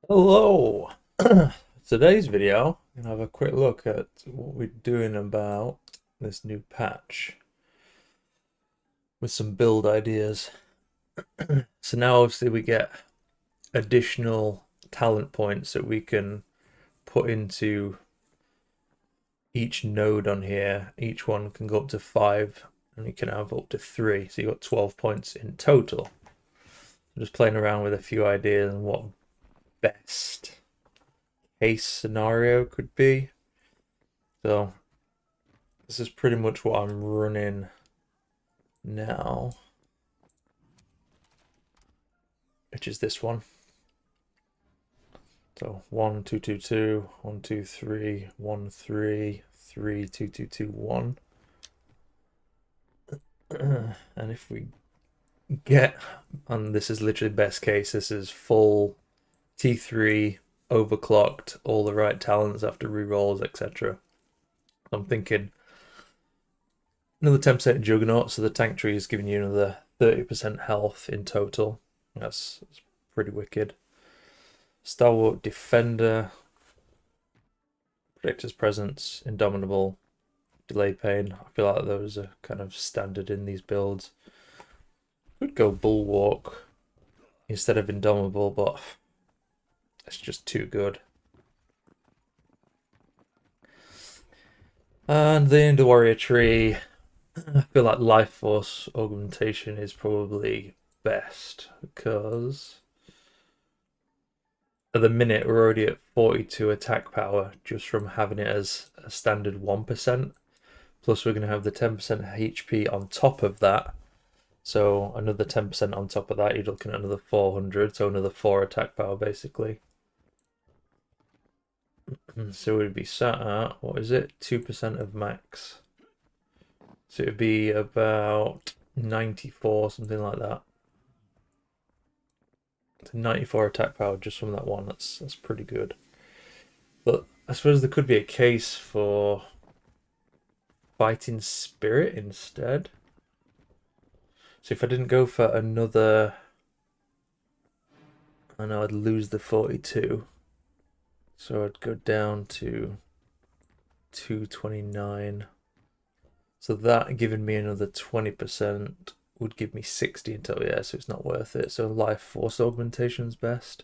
Hello! Today's video, I'm gonna have a quick look at what we're doing about this new patch with some build ideas. So now obviously we get additional talent points that we can put into each node on here. Each one can go up to 5 and you can have up to 3. So you got 12 points in total. I'm just playing around with a few ideas on what best case scenario could be. So this is pretty much what I'm running now, which is this one. So 1 2 2 2 1 2 3 1 3 3 2 2 2 1. And if we get, and this is literally best case, this is full T3 overclocked, all the right talents after rerolls, etc. I'm thinking another 10% Juggernaut, so the tank tree is giving you another 30% health in total. That's pretty wicked. Stalwart Defender, Predictor's Presence, Indomitable, Delay Pain. I feel like those are kind of standard in these builds. Could go Bulwark instead of Indomitable, but it's just too good. And then the Warrior Tree, I feel like Life Force Augmentation is probably best because at the minute we're already at 42 attack power just from having it as a standard 1%. Plus we're going to have the 10% HP on top of that. So another 10% on top of that, you're looking at another 400, so another 4 attack power basically. So we'd be sat at, what is it, 2% of max. So it'd be about 94, something like that. So 94 attack power just from that one, that's pretty good. But I suppose there could be a case for Fighting Spirit instead. So if I didn't go for another, I know I'd lose the 42. So I'd go down to 229. So that giving me another 20% would give me 60 in total. Yeah, so it's not worth it. So Life Force Augmentation is best.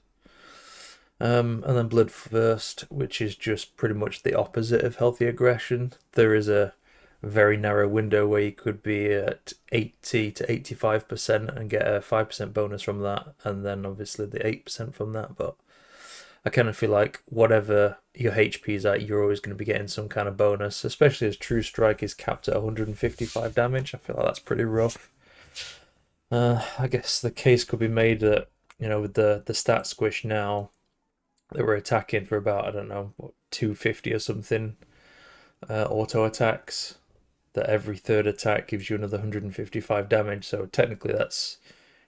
And then Bloodthirst, which is just pretty much the opposite of Healthy Aggression. There is a very narrow window where you could be at 80 to 85% and get a 5% bonus from that, and then obviously the 8% from that. But I kind of feel like whatever your HP is at, you're always going to be getting some kind of bonus, especially as True Strike is capped at 155 damage. I feel like that's pretty rough. I guess the case could be made that, you know, with the stat squish now, that we're attacking for about, I don't know, what, 250 or something auto attacks, that every third attack gives you another 155 damage. So technically that's,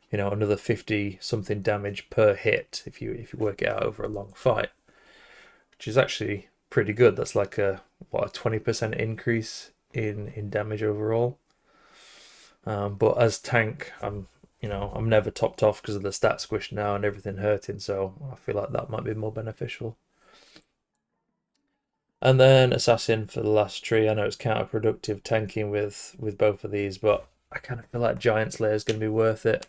you know, another 50 something damage per hit if you work it out over a long fight, which is actually pretty good. That's like a 20% increase in damage overall. But as tank, I'm never topped off because of the stat squish now and everything hurting, so I feel like that might be more beneficial. And then Assassin for the last tree. I know it's counterproductive tanking with both of these, but I kind of feel like Giant Slayer is going to be worth it.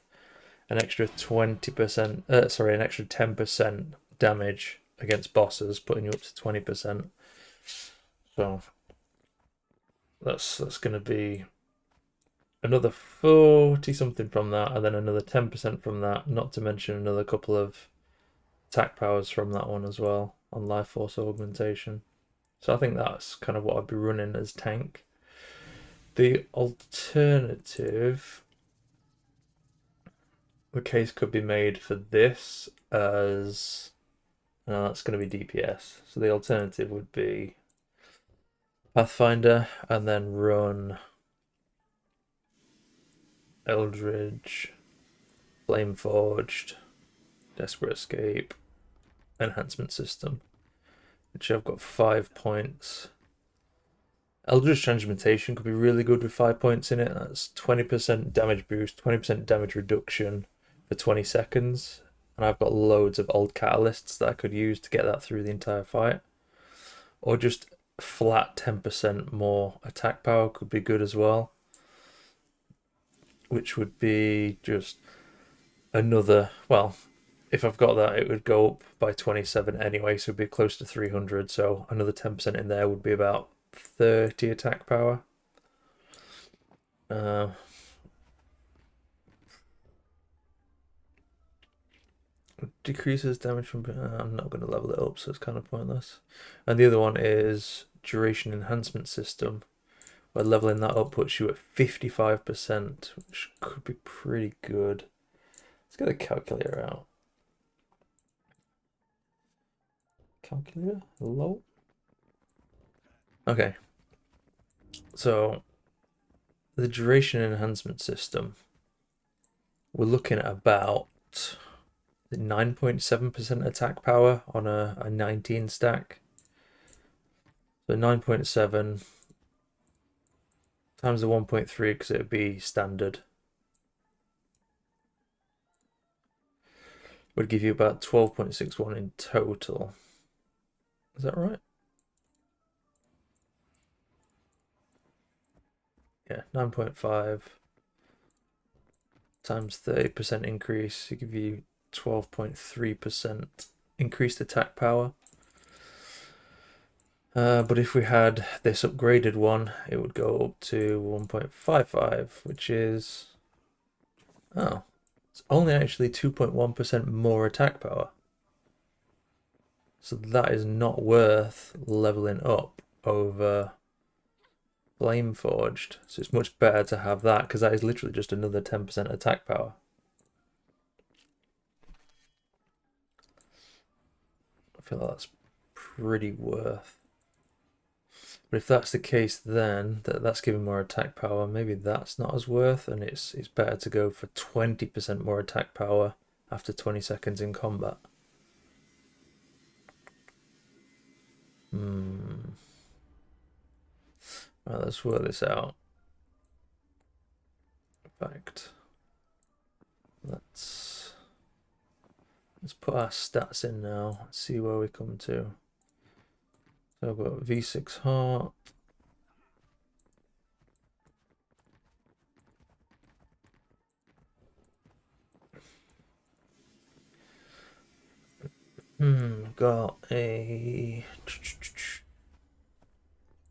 An extra 20%, an extra 10% damage against bosses, putting you up to 20%. So that's going to be another 40 something from that, and then another 10% from that, not to mention another couple of attack powers from that one as well on Life Force Augmentation. So I think that's kind of what I'd be running as tank. The alternative, the case could be made for this as, no, that's going to be DPS. So the alternative would be Pathfinder and then run Eldridge, Flameforged, Desperate Escape, Enhancement System, which I've got 5 points. Eldritch Transmutation could be really good with 5 points in it. That's 20% damage boost, 20% damage reduction for 20 seconds. and I've got loads of old catalysts that I could use to get that through the entire fight. Or just flat 10% more attack power could be good as well, which would be just another, well, if I've got that, it would go up by 27 anyway, so it'd be close to 300, so another 10% in there would be about 30 attack power. Decreases damage from... I'm not going to level it up, so it's kind of pointless. And the other one is duration enhancement system, where leveling that up puts you at 55%, which could be pretty good. Let's get the calculator out. Calculator? Hello? Okay. So, the duration enhancement system, we're looking at about 9.7% attack power on a 19 stack. So 9.7 times the 1.3, because it would be standard, would give you about 12.61 in total. Is that right? Yeah, 9.5 times 30% increase, it give you 12.3% increased attack power. But if we had this upgraded one, it would go up to 1.55, which is... oh, it's only actually 2.1% more attack power. So that is not worth leveling up over Flame Forged. So it's much better to have that, because that is literally just another 10% attack power. I feel like that's pretty worth. But if that's the case, then that's giving more attack power. Maybe that's not as worth, and it's better to go for 20% more attack power after 20 seconds in combat. Right, let's work this out. In fact, let's put our stats in now. Let's see where we come to. So I've got V6 heart. Got a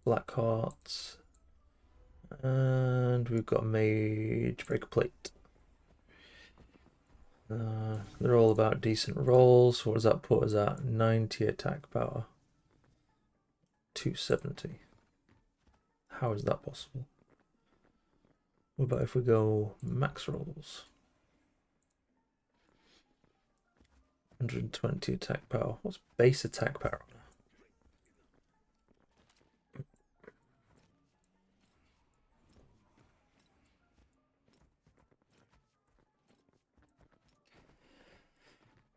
black heart, and we've got a mage breaker plate. They're all about decent rolls. What does that put us at? 90 attack power. 270. How is that possible? What about if we go max rolls? 120 attack power. What's base attack power?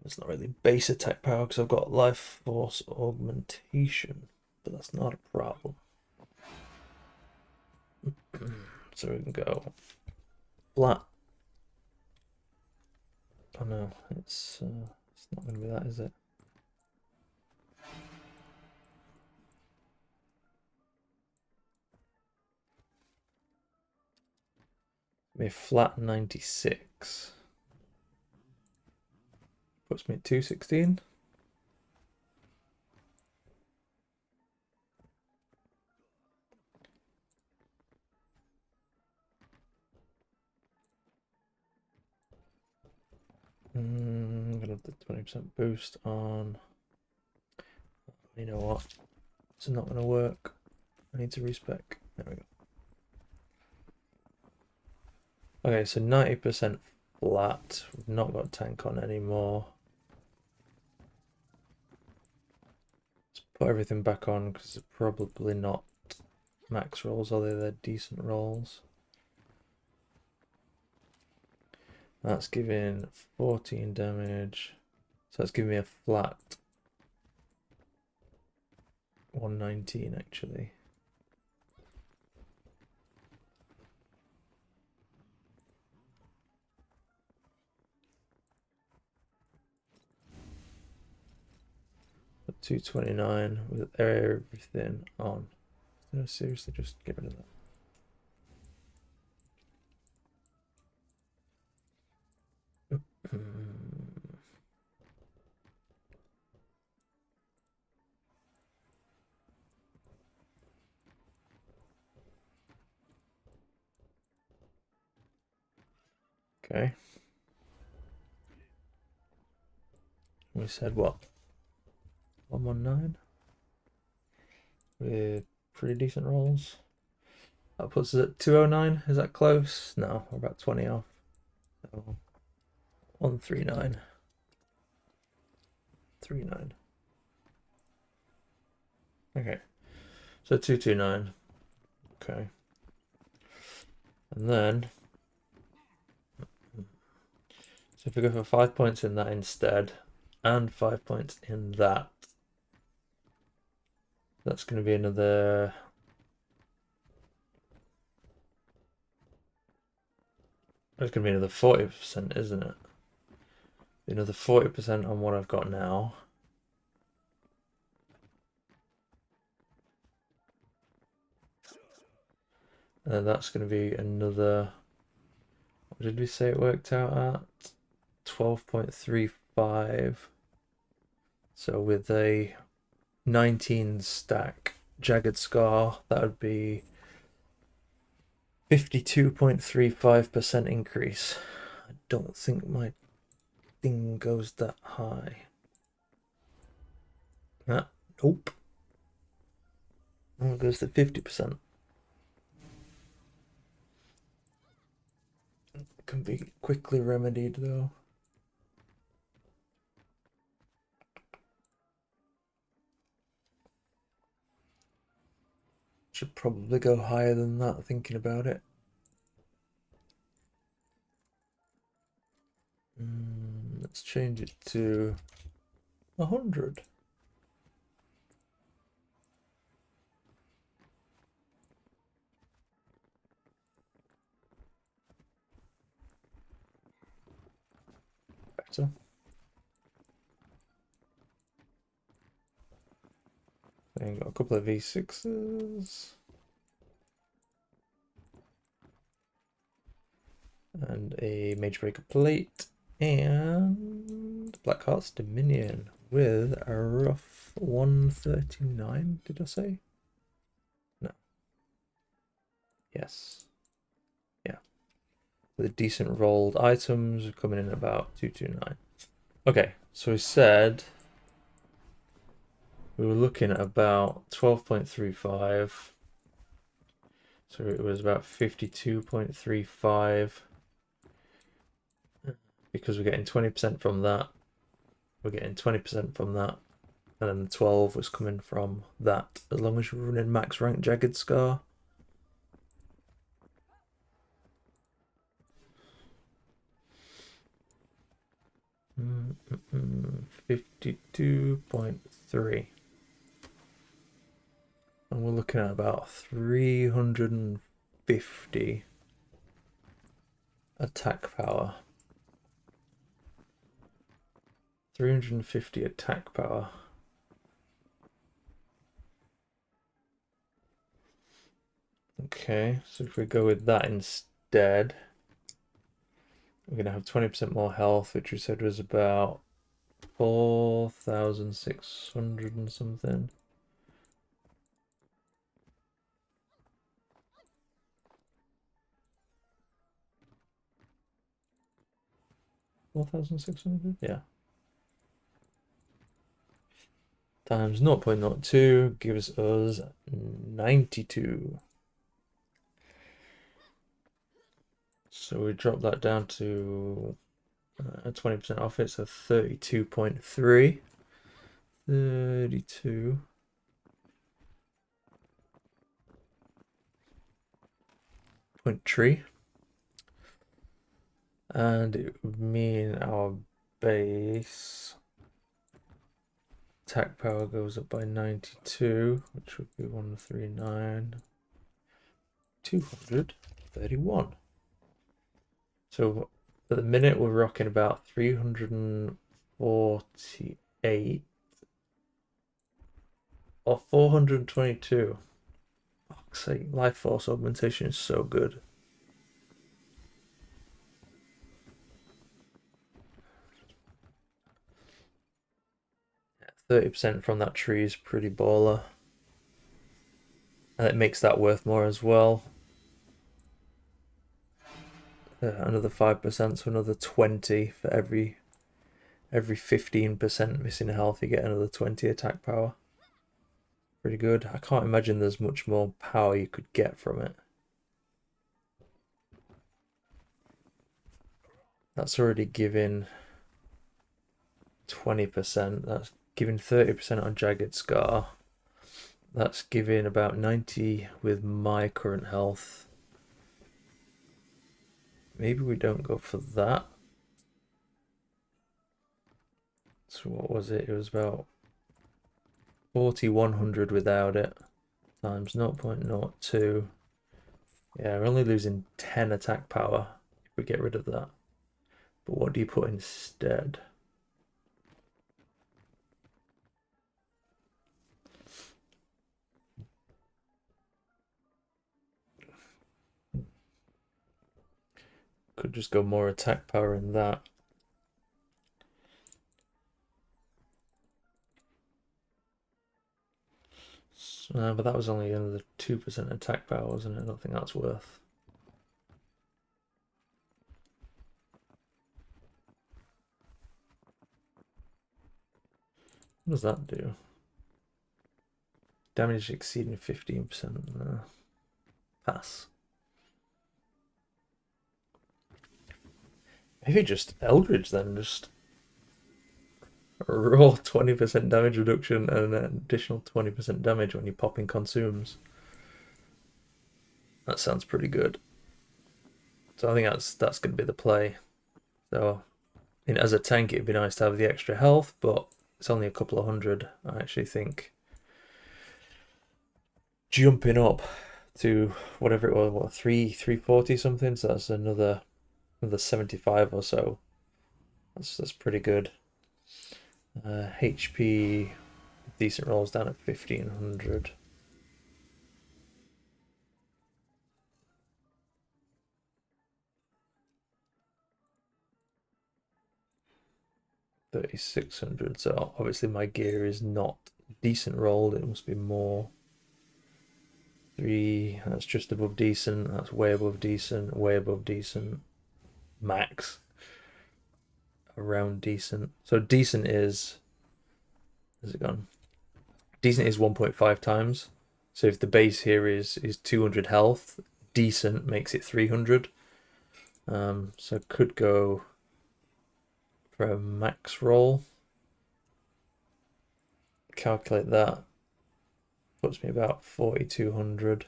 It's not really base attack power because I've got life force augmentation, but that's not a problem. So we can go flat. Oh no, it's not going to be that, is it? Maybe flat 96. Puts me at 216. I'm gonna have the 20% boost on. You know what? It's not gonna work. I need to respec. There we go. Okay, so 90% flat. We've not got tank on anymore. Let's put everything back on because it's probably not max rolls, although they're decent rolls. That's giving 14 damage. So that's giving me a flat 119 actually. 229 with everything on. No, seriously, just get rid of that. Okay. We said what? 119 with pretty decent rolls. That puts us at 209. Is that close? No, we're about 20 off. So 139. 39. Okay. So 229. Okay. And then, so if we go for 5 points in that instead, and 5 points in that, that's going to be another. It's going to be another 40%, isn't it? Another 40% on what I've got now. And then that's going to be another. What did we say it worked out at? 12.35. So with a 19 stack Jagged Scar, that would be 52.35% increase. I don't think my thing goes that high. Nope. Oh, it goes to 50%. It can be quickly remedied though. Should probably go higher than that, thinking about it. Let's change it to 100. Better. Then got a couple of V6s. And a Major Breaker plate. And Blackheart's Dominion with a rough 139, did I say? No. Yes. Yeah. With decent rolled items coming in about 229. Okay, so we said we were looking at about 12.35. So it was about 52.35. Because we're getting 20% from that. We're getting 20% from that. And then the 12 was coming from that, as long as you're running max rank Jagged Scar. Mm, 52.3. And we're looking at about 350 attack power. 350 attack power. Okay, so if we go with that instead, we're going to have 20% more health, which we said was about 4,600 and something. $4,600? Yeah. Times 0.02 gives us 92. So we drop that down to 20% off it, so 32.3. 32. Point tree. And it would mean our base attack power goes up by 92, which would be 139. 231. So at the minute we're rocking about 348 Oh, 422. Fuck's sake, life force augmentation is so good. Yeah, 30% from that tree is pretty baller. And it makes that worth more as well. Another 5%, so another 20 for every 15% missing health, you get another 20 attack power. Pretty good. I can't imagine there's much more power you could get from it. That's already giving 20%. That's giving 30% on Jagged Scar. That's giving about 90 with my current health. Maybe we don't go for that. So what was it? It was about 4100 without it. Times 0.02. Yeah, we're only losing 10 attack power if we get rid of that. But what do you put instead? Could just go more attack power in that. But that was only another 2% attack power, wasn't it? I don't think that's worth. What does that do? Damage exceeding 15%. No. Pass. Maybe just Eldridge then, just a raw 20% damage reduction and an additional 20% damage when you pop in consumes. That sounds pretty good. So I think that's going to be the play. So as a tank, it'd be nice to have the extra health, but it's only a couple of hundred. I actually think jumping up to whatever it was, what 340 something. So that's another 75 or so. That's pretty good. HP decent rolls down at 1500. $3,600. So obviously my gear is not decent rolled. It must be more. 3. That's just above decent. That's way above decent. Way above decent. Max. Around decent. So decent is. Has it gone? Decent is 1.5 times. So if the base here is 200 health, decent makes it 300. So could go for a max roll. Calculate that. Puts me about 4,200.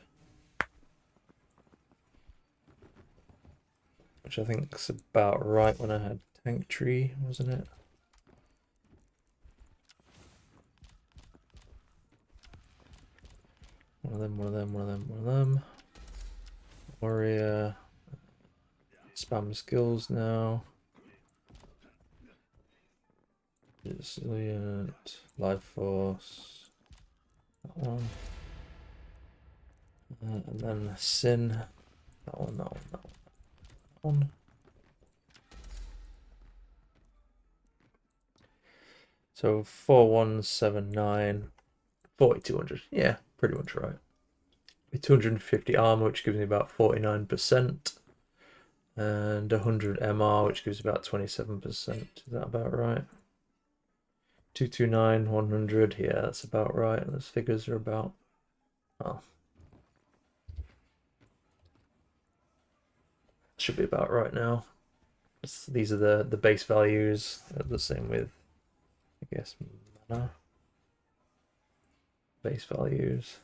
Which I think is about right when I had tank tree, wasn't it? One of them. Warrior. Spam skills now. Resilient. Life force. That one. And then sin. That one. So 4179. 4,200. Yeah, pretty much right. 250 armor, which gives me about 49%. And 100 MR, which gives about 27%. Is that about right? 229, 100. Yeah, that's about right. Those figures are about. Oh. Should be about right now. These are the base values. The same with, I guess, mana. Base values.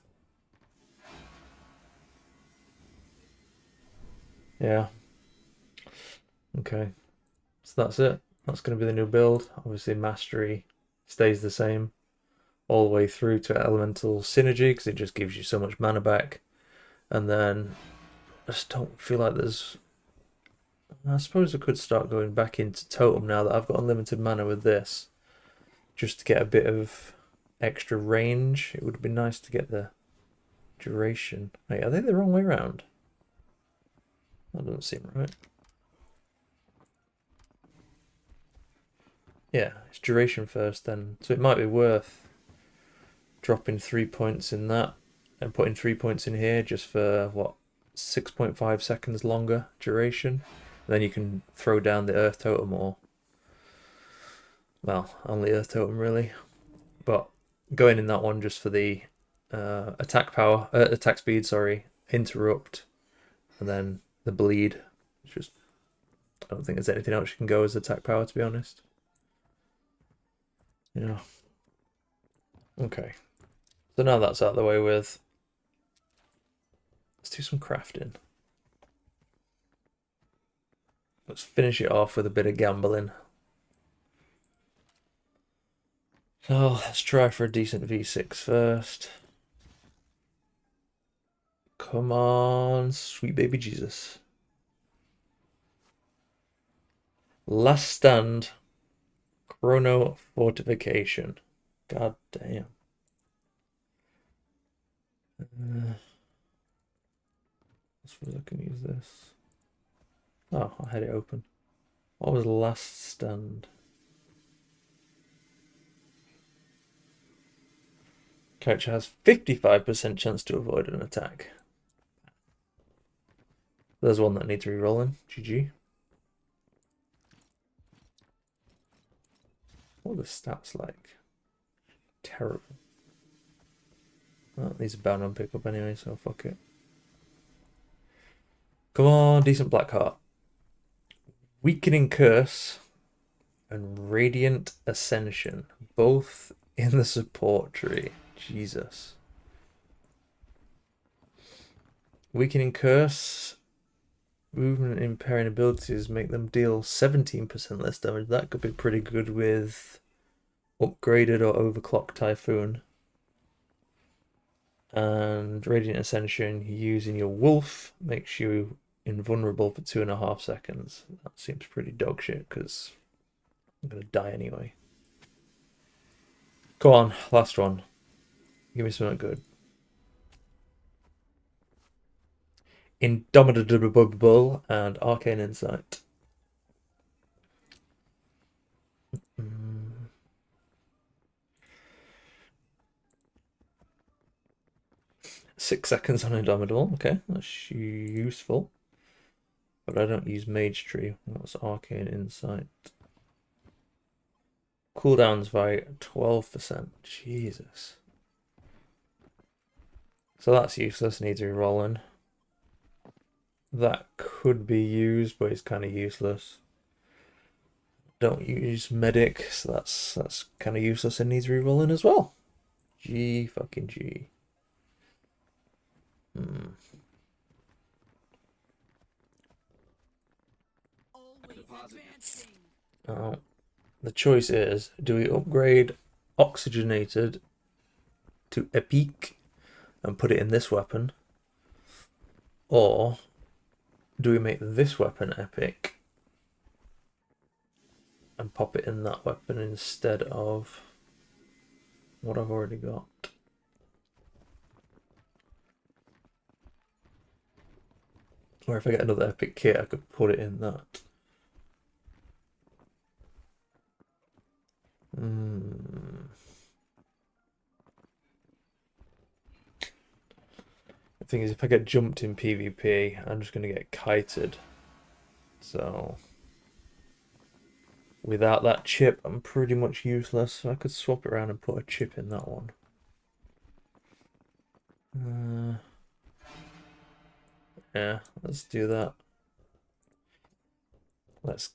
Yeah. Okay. So that's it. That's going to be the new build. Obviously, mastery stays the same all the way through to elemental synergy because it just gives you so much mana back. And then I just don't feel like there's. I suppose I could start going back into totem now that I've got unlimited mana with this, just to get a bit of extra range, it would be nice to get the duration. Wait, are they the wrong way around? That doesn't seem right. Yeah, it's duration first then. So it might be worth dropping 3 points in that and putting 3 points in here just for, what, 6.5 seconds longer duration. And then you can throw down the Earth Totem, or, well, only Earth Totem really. But going in that one just for the attack speed, sorry, interrupt, and then the bleed. It's just, I don't think there's anything else you can go as attack power, to be honest. Yeah. Okay. So now that's out of the way with, let's do some crafting. Let's finish it off with a bit of gambling. So let's try for a decent V6 first. Come on, sweet baby Jesus. Last stand. Chrono fortification. God damn. I suppose I can use this. Oh, I had it open. What was last stand? Character has 55% chance to avoid an attack. There's one that needs re-rolling. GG. What are the stats like? Terrible. Oh, these are bound on pickup anyway, so fuck it. Come on, decent black heart. Weakening Curse and Radiant Ascension, both in the support tree. Jesus. Weakening Curse, movement and impairing abilities make them deal 17% less damage. That could be pretty good with upgraded or overclocked Typhoon. And Radiant Ascension, using your wolf makes you invulnerable for 2.5 seconds. That seems pretty dog shit because I'm gonna die anyway. Go on, last one. Give me something good. Indomitable and Arcane Insight. 6 seconds on Indomitable. Okay, that's useful. But I don't use Mage Tree. What's Arcane Insight? Cooldowns by 12%. Jesus. So that's useless. Needs re-rolling. That could be used, but it's kind of useless. Don't use Medic, so that's kind of useless and needs re-rolling as well. G fucking G. Oh, the choice is, do we upgrade Oxygenated to Epic and put it in this weapon, or do we make this weapon Epic and pop it in that weapon instead of what I've already got? Or if I get another Epic kit, I could put it in that. The thing is, if I get jumped in PvP, I'm just going to get kited. So without that chip, I'm pretty much useless. So I could swap it around and put a chip in that one. Yeah, let's do that. Let's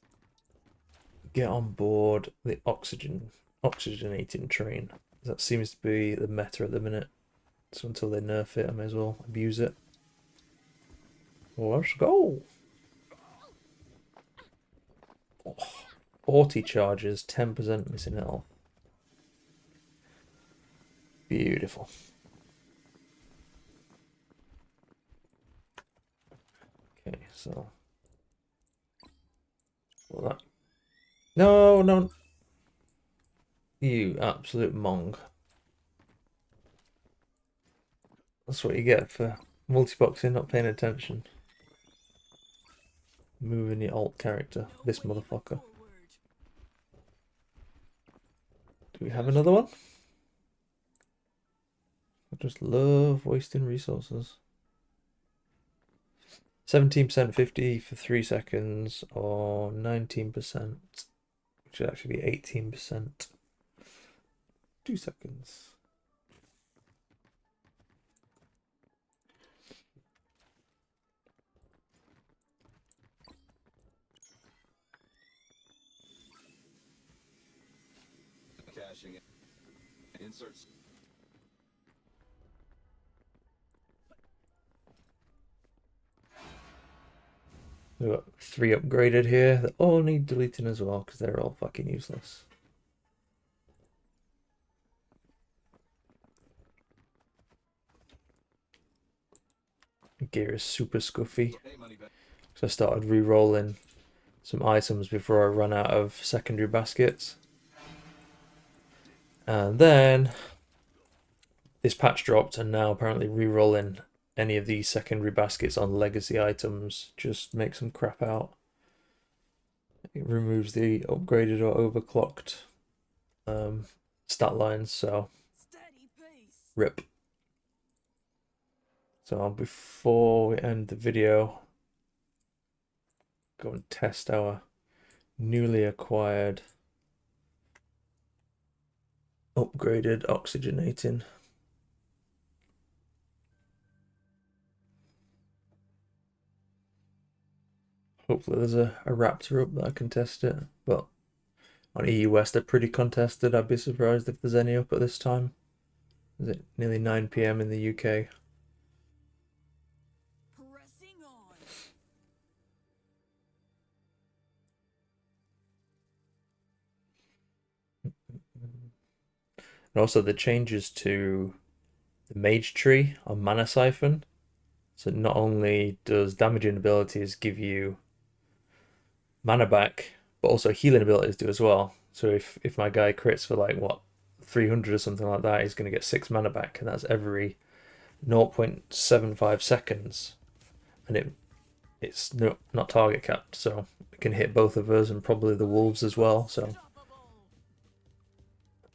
get on board the oxygenating train. That seems to be the meta at the minute. So until they nerf it, I may as well abuse it. Let's go. Oh, 40 charges, 10% missing health. Beautiful. Okay, so well, that. No, no. You absolute mong. That's what you get for multiboxing, not paying attention. Moving your alt character. This motherfucker. Do we have another one? I just love wasting resources. 17% 50 for 3 seconds, or 19%, which is actually 18%. 2 seconds. Caching it. Inserts. We've got 3 upgraded here. They all need deleting as well because they're all fucking useless. Gear is super scuffy. So I started re-rolling some items before I run out of secondary baskets. And then this patch dropped, and now apparently re-rolling any of these secondary baskets on legacy items just makes them crap out. It removes the upgraded or overclocked stat lines, so rip. So before we end the video, go and test our newly acquired upgraded oxygenating. Hopefully there's a Raptor up that I can test it, but on EU West they're pretty contested. I'd be surprised if there's any up at this time. Is it nearly 9 PM in the UK? And also the changes to the mage tree on mana siphon. So not only does damaging abilities give you mana back, but also healing abilities do as well. So if my guy crits for like what 300 or something like that, he's going to get 6 mana back, and that's every 0.75 seconds, and it's not target capped, so it can hit both of us and probably the wolves as well. So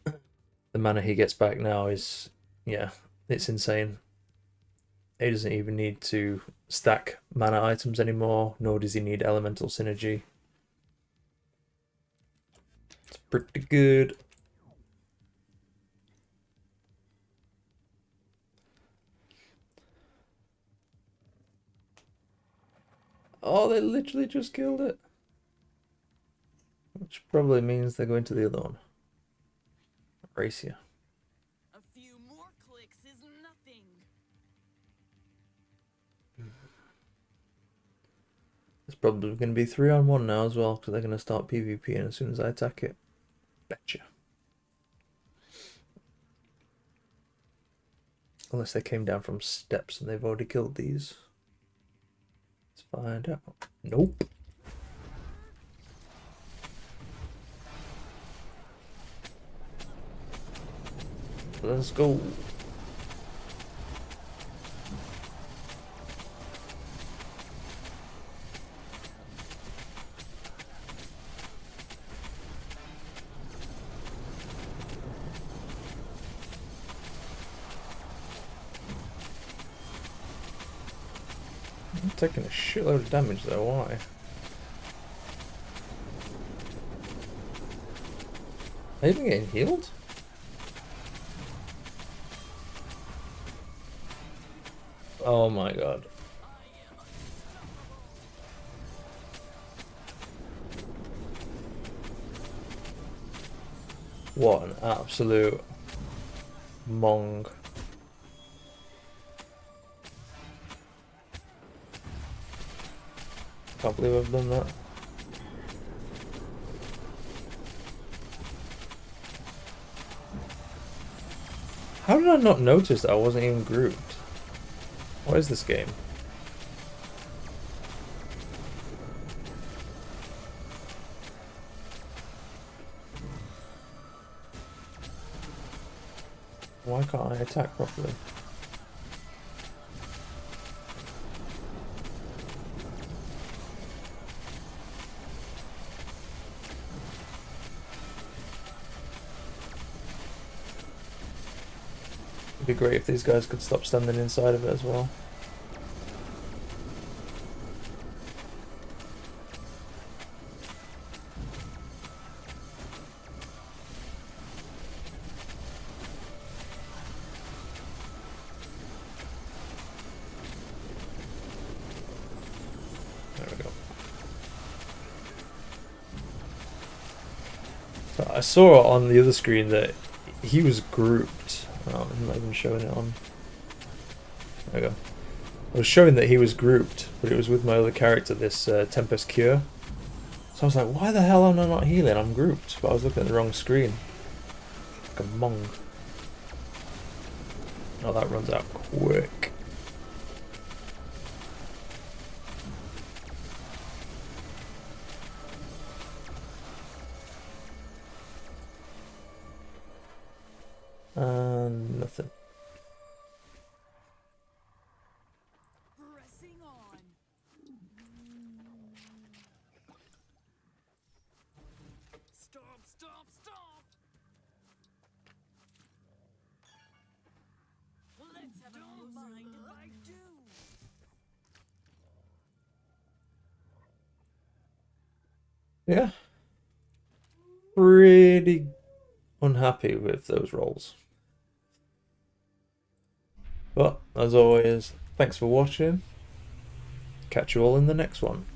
the mana he gets back now is, yeah, it's insane. He doesn't even need to stack mana items anymore, nor does he need elemental synergy. It's pretty good. Oh, they literally just killed it. Which probably means they're going to the other one. Race you. A few more clicks is nothing. It's probably going to be 3-on-1 now as well, because they're going to start PvPing as soon as I attack it. Betcha. Unless they came down from steps and they've already killed these. Let's find out. Nope. Let's go. I'm taking a shitload of damage though, why? Are you even getting healed? Oh my god. What an absolute mong. Can't believe I've done that. How did I not notice that I wasn't even grouped? What is this game? Why can't I attack properly? It'd be great if these guys could stop standing inside of it as well. There we go. So I saw on the other screen that he was grouped. Oh, I'm not even showing it on. There we go. I was showing that he was grouped, but it was with my other character, this Tempest Cure. So I was like, why the hell am I not healing? I'm grouped, but I was looking at the wrong screen. Like a mong. Oh, that runs out quick. And nothing. Pressing on. Stop, stop, stop. Let's have a mind if I do. Yeah. Pretty unhappy with those rolls. But, as always, thanks for watching. Catch you all in the next one.